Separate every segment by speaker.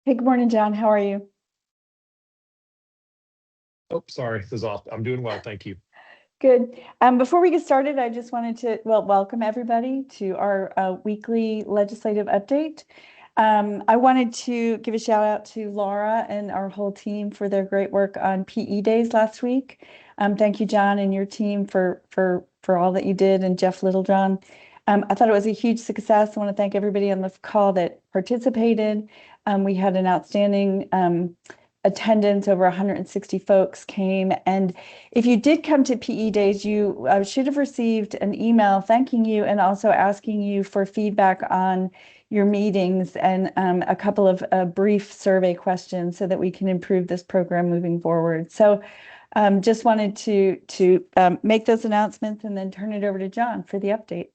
Speaker 1: Hey, good morning, John. How are you?
Speaker 2: Oh, sorry, this is off. I'm doing well, thank you.
Speaker 1: Good. Before we get started, I just wanted to, welcome everybody to our weekly legislative update. I wanted to give a shout out to Laura and our whole team for their great work on PE days last week. Thank you, John, and your team for all that you did, and Jeff Littlejohn. I thought it was a huge success. I want to thank everybody on the call that participated. We had an outstanding attendance. Over 160 folks came, and if you did come to PE Days, you should have received an email thanking you and also asking you for feedback on your meetings and a couple of brief survey questions so that we can improve this program moving forward. So just wanted to make those announcements and then turn it over to John for the update.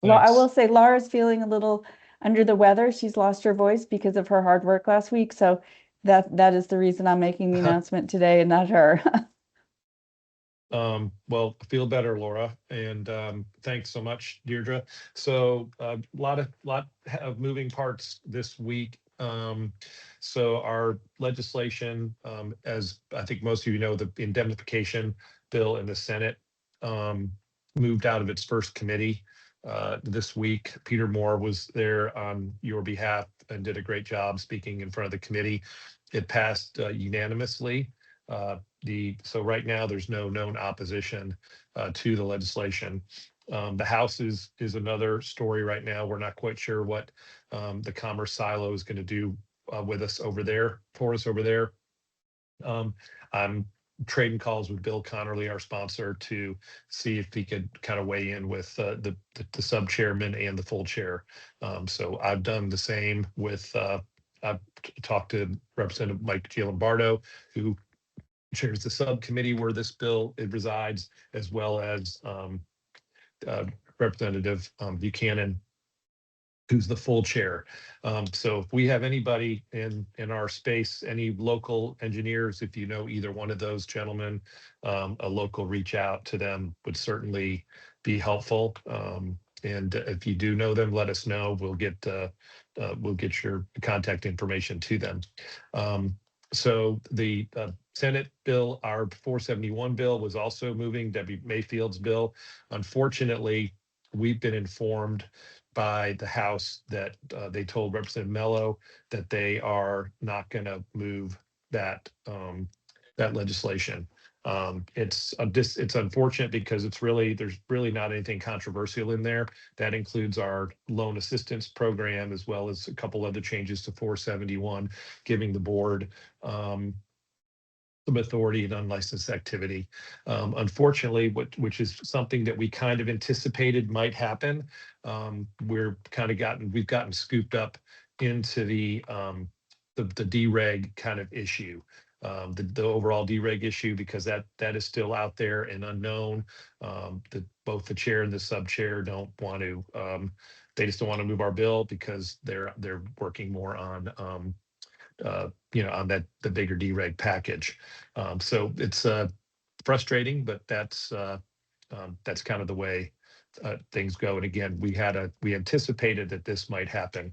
Speaker 1: I will say Laura's feeling a little under the weather. She's lost her voice because of her hard work last week. So that is the reason I'm making the announcement today and not her.
Speaker 2: Well, feel better, Laura, and thanks so much, Deirdre. So a lot of moving parts this week. So our legislation, as I think most of you know, the indemnification bill in the Senate moved out of its first committee this week. Peter Moore was there on your behalf and did a great job speaking in front of the committee. It passed unanimously. So right now there's no known opposition to the legislation. The House is another story right now. We're not quite sure what the Commerce Silo is going to do with us over there, for us over there. I'm trading calls with Bill Connerly, our sponsor, to see if he could kind of weigh in with the sub chairman and the full chair. So I've done the same with. I've talked to Representative Mike Giambardo, who chairs the subcommittee where this bill it resides, as well as Representative Buchanan, who's the full chair. So if we have anybody in our space, any local engineers, if you know either one of those gentlemen, a local reach out to them would certainly be helpful. And if you do know them, let us know. We'll get your contact information to them. So the Senate bill, our 471 bill, was also moving, Debbie Mayfield's bill. Unfortunately, we've been informed by the House that they told Representative Mello that they are not going to move that legislation. It's unfortunate because there's really not anything controversial in there. That includes our loan assistance program, as well as a couple other changes to 471, giving the board some authority in unlicensed activity. Unfortunately, which is something that we kind of anticipated might happen, we've gotten scooped up into the dereg kind of issue, the overall dereg issue, because that is still out there and unknown. Both the chair and the sub chair don't want to. They just don't want to move our bill because they're working more on on the bigger dereg package. So it's frustrating, but that's kind of the way things go. And again, we anticipated that this might happen.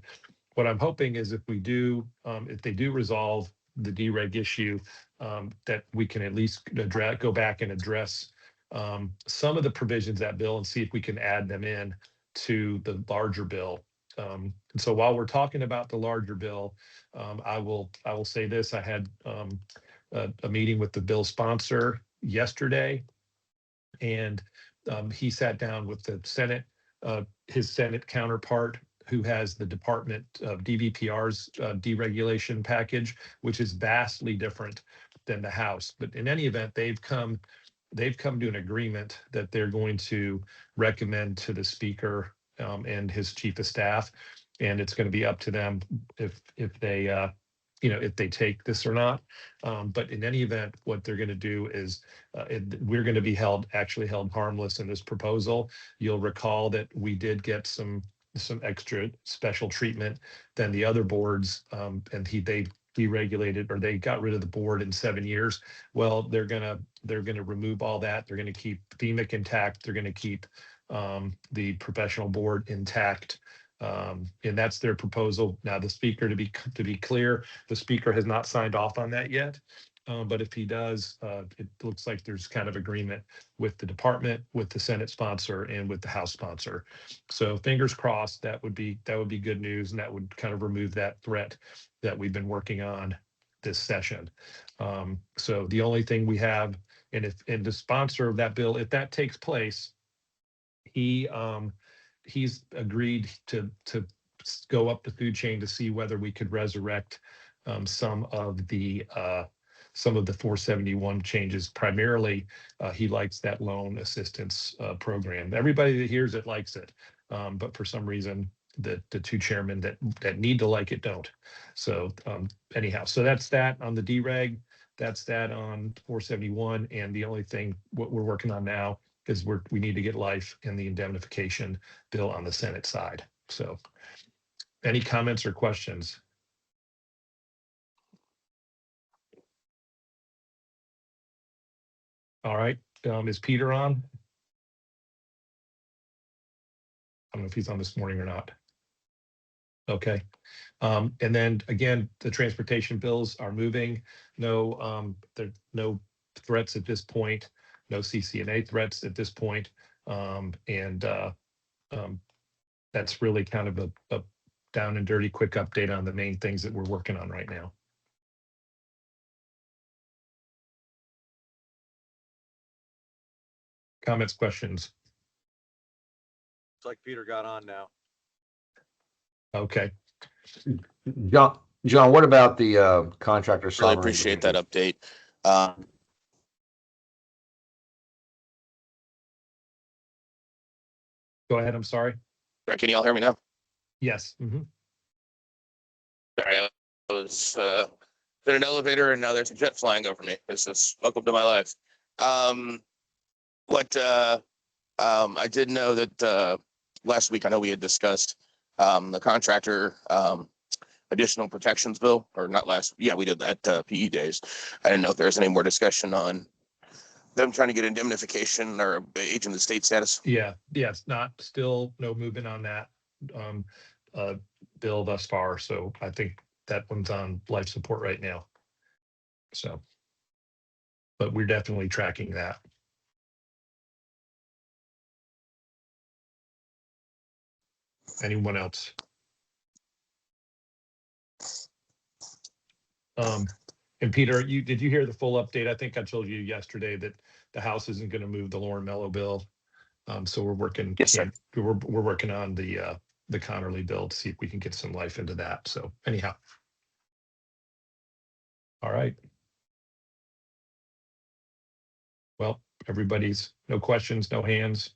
Speaker 2: What I'm hoping is if they do resolve the dereg issue, that we can at least go back and address some of the provisions of that bill and see if we can add them in to the larger bill. And so while we're talking about the larger bill, I will say this: I had a meeting with the bill sponsor yesterday, and he sat down with the Senate, his Senate counterpart, who has the Department of DVPR's deregulation package, which is vastly different than the House. But in any event, they've come to an agreement that they're going to recommend to the speaker and his chief of staff, and it's going to be up to them if they if they take this or not. But in any event, what they're going to do is we're going to be held harmless in this proposal. You'll recall that we did get some extra special treatment than the other boards, and they deregulated, or they got rid of the board in 7 years. Well, they're gonna remove all that. They're going to keep FEMIC intact. They're going to keep the professional board intact. And that's their proposal. Now, the speaker, to be clear, the speaker has not signed off on that yet. But if he does, it looks like there's kind of agreement with the department, with the Senate sponsor, and with the House sponsor. So fingers crossed, that would be good news, and that would kind of remove that threat that we've been working on this session. So the only thing we have, and the sponsor of that bill, if that takes place, he's agreed to go up the food chain to see whether we could resurrect some of the 471 changes. Primarily, he likes that loan assistance program. Everybody that hears it likes it, but for some reason, the two chairmen that need to like it don't. So anyhow, so that's that on the dereg. That's that on 471, and the only thing what we're working on now is we need to get life in the indemnification bill on the Senate side. So any comments or questions? All right, is Peter on? I don't know if he's on this morning or not. Okay. And then again, the transportation bills are moving. No, there no threats at this point, no CCNA threats at this point. That's really kind of a down and dirty quick update on the main things that we're working on right now. Comments, questions?
Speaker 3: It's like Peter got on now.
Speaker 2: Okay.
Speaker 4: John, what about the contractor?
Speaker 5: Really appreciate that update.
Speaker 2: Go ahead. I'm sorry.
Speaker 5: Can you all hear me now?
Speaker 2: Yes. Mm-hmm.
Speaker 5: Sorry, I was in an elevator and now there's a jet flying over me. This is welcome to my life. I did know that last week I know we had discussed the contractor additional protections bill, or not last. Yeah, we did that PE days. I didn't know if there's any more discussion on them trying to get indemnification or agent of state status.
Speaker 2: Yeah. Yes. Not still no movement on that bill thus far. So I think that one's on life support right now. So, but we're definitely tracking that. Anyone else? And Peter, did you hear the full update? I think I told you yesterday that the House isn't going to move the Lauren Mello bill. So we're working.
Speaker 5: Yes, sir.
Speaker 2: We're working on the Connerly bill to see if we can get some life into that. So anyhow. All right. Well, everybody's no questions, no hands.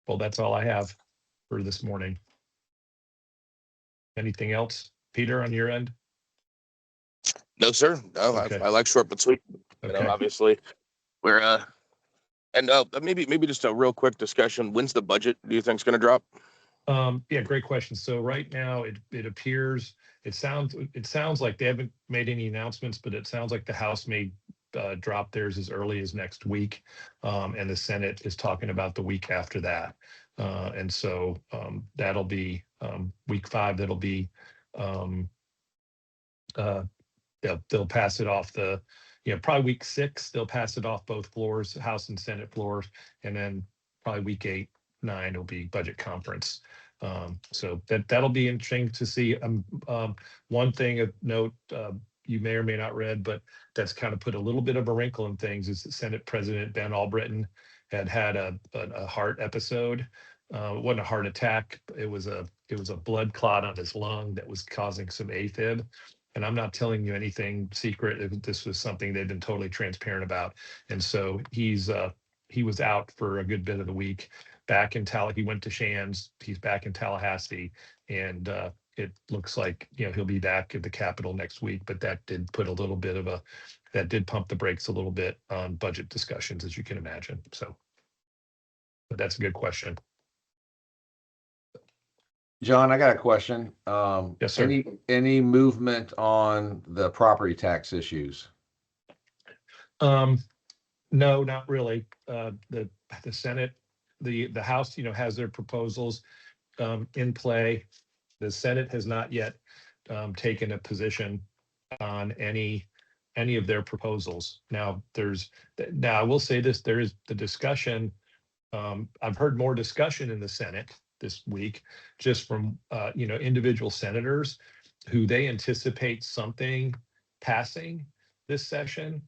Speaker 2: Well, that's all I have for this morning. Anything else, Peter, on your end?
Speaker 5: No, sir. No,
Speaker 2: Okay.
Speaker 5: I like short but sweet.
Speaker 2: Okay.
Speaker 5: You know, obviously, we're and maybe just a real quick discussion. When's the budget do you think is going to drop?
Speaker 2: Yeah, great question. So right now it appears, it sounds like they haven't made any announcements, but it sounds like the House may drop theirs as early as next week. And the Senate is talking about the week after that. And so that'll be week 5. That'll be they'll pass it off probably week 6. They'll pass it off both floors, House and Senate floors, and then probably week 8, 9 will be budget conference. So that'll be interesting to see. One thing of note, you may or may not read, but that's kind of put a little bit of a wrinkle in things, is that Senate President Ben Albritton had a heart episode. It wasn't a heart attack. It was a blood clot on his lung that was causing some AFib. And I'm not telling you anything secret. This was something they've been totally transparent about. And so he was out for a good bit of the week. Back in he went to Shands. He's back in Tallahassee, and it looks like he'll be back at the Capitol next week. But that did put that did pump the brakes a little bit on budget discussions, as you can imagine. So, but that's a good question.
Speaker 4: John, I got a question.
Speaker 2: Yes, sir.
Speaker 4: Any movement on the property tax issues?
Speaker 2: No, not really. The Senate the House, has their proposals in play. The Senate has not yet taken a position on any of their proposals. Now, I will say this: there is the discussion. I've heard more discussion in the Senate this week, just from individual senators who they anticipate something passing this session.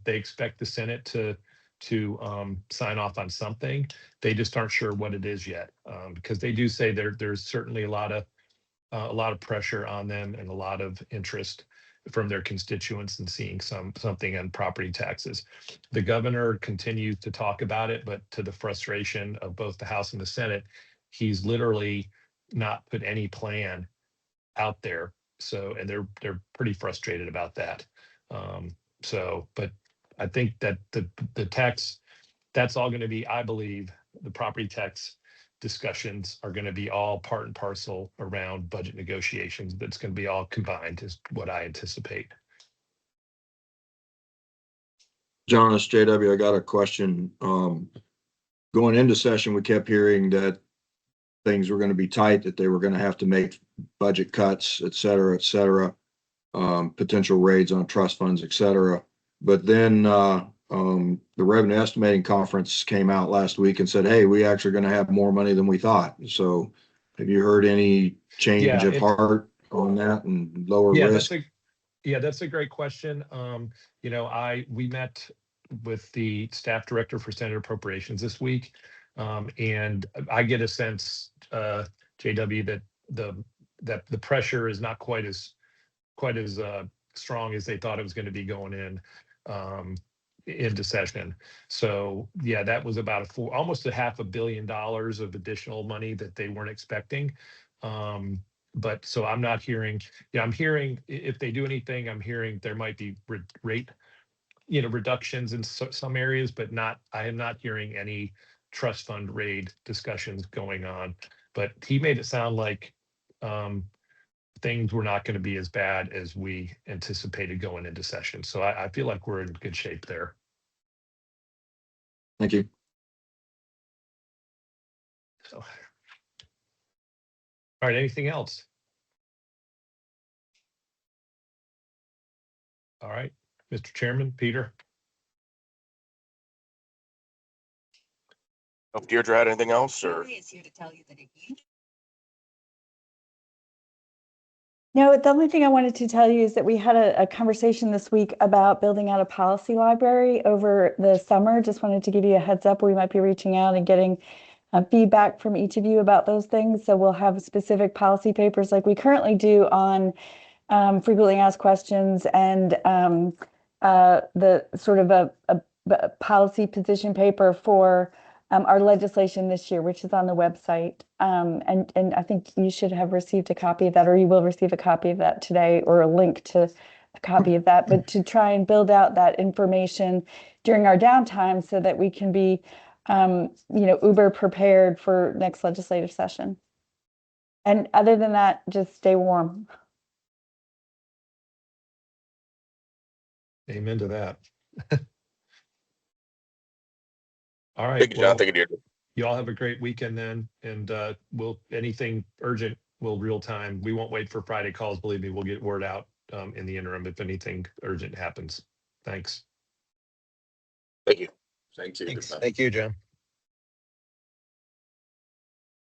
Speaker 2: They expect the Senate to sign off on something. They just aren't sure what it is yet, because they do say there's certainly a lot of pressure on them and a lot of interest from their constituents in seeing something on property taxes. The governor continues to talk about it, but to the frustration of both the House and the Senate, he's literally not put any plan out there. So, and they're pretty frustrated about that. But I think that the tax, that's all going to be, I believe, the property tax discussions are going to be all part and parcel around budget negotiations. That's going to be all combined, is what I anticipate.
Speaker 6: John, it's JW. I got a question. Going into session, we kept hearing that things were going to be tight, that they were going to have to make budget cuts, et cetera, potential raids on trust funds, et cetera. But then the revenue estimating conference came out last week and said, hey, we actually are going to have more money than we thought. So have you heard any change of heart on that and lower risk?
Speaker 2: That's a great question. We met with the staff director for Senate Appropriations this week. And I get a sense, JW, that the pressure is not quite as strong as they thought it was going to be going into session. So yeah, that was about almost $500 million of additional money that they weren't expecting. But so I'm not hearing, I'm hearing if they do anything, I'm hearing there might be rate, reductions in some areas, but I am not hearing any trust fund raid discussions going on. But he made it sound like things were not going to be as bad as we anticipated going into session. So I feel like we're in good shape there.
Speaker 6: Thank you.
Speaker 2: So, all right, anything else? All right, Mr. Chairman, Peter.
Speaker 5: If Deirdre had anything else, or?
Speaker 1: No, the only thing I wanted to tell you is that we had a conversation this week about building out a policy library over the summer. Just wanted to give you a heads up. We might be reaching out and getting feedback from each of you about those things. So we'll have specific policy papers like we currently do on frequently asked questions and the sort of a policy position paper for our legislation this year, which is on the website. And I think you should have received a copy of that, or you will receive a copy of that today, or a link to a copy of that, but to try and build out that information during our downtime so that we can be, uber prepared for next legislative session. And other than that, just stay warm.
Speaker 2: Amen to that. All right.
Speaker 5: Thank you, John. Thank you, Deirdre.
Speaker 2: You all have a great weekend then. And anything urgent, real time. We won't wait for Friday calls. Believe me, we'll get word out in the interim if anything urgent happens. Thanks.
Speaker 5: Thank you.
Speaker 3: Thank you, John.